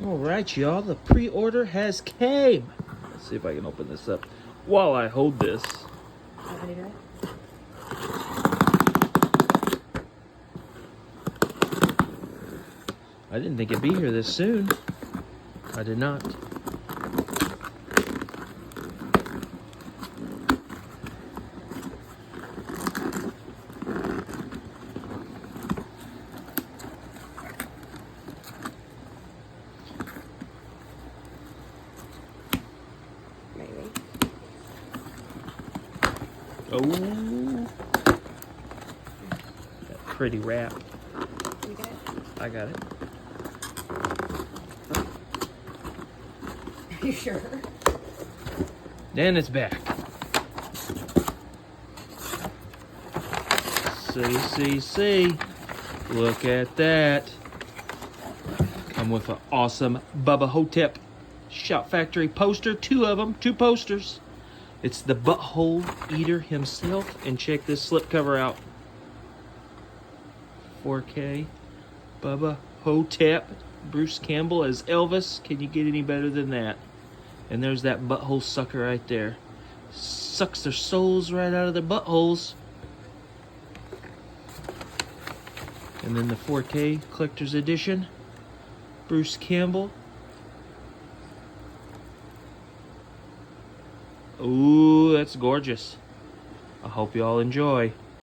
All right, y'all, the pre-order has came. Let's see if I can open this up while I hold this. I didn't think it'd be here this soon. I did not. Maybe. Oh, that pretty wrap. You get it? I got it. Are you sure? And it's back. See. Look at that. Come with an awesome BUBBA HO-TEP Shout Factory poster. 2 of them, 2 posters. It's the butthole eater himself. And check this slipcover out. 4K. BUBBA HO-TEP. Bruce Campbell as Elvis. Can you get any better than that? And there's that butthole sucker right there. Sucks their souls right out of their buttholes. And then the 4K Collector's Edition. Bruce Campbell. Ooh, that's gorgeous. I hope you all enjoy.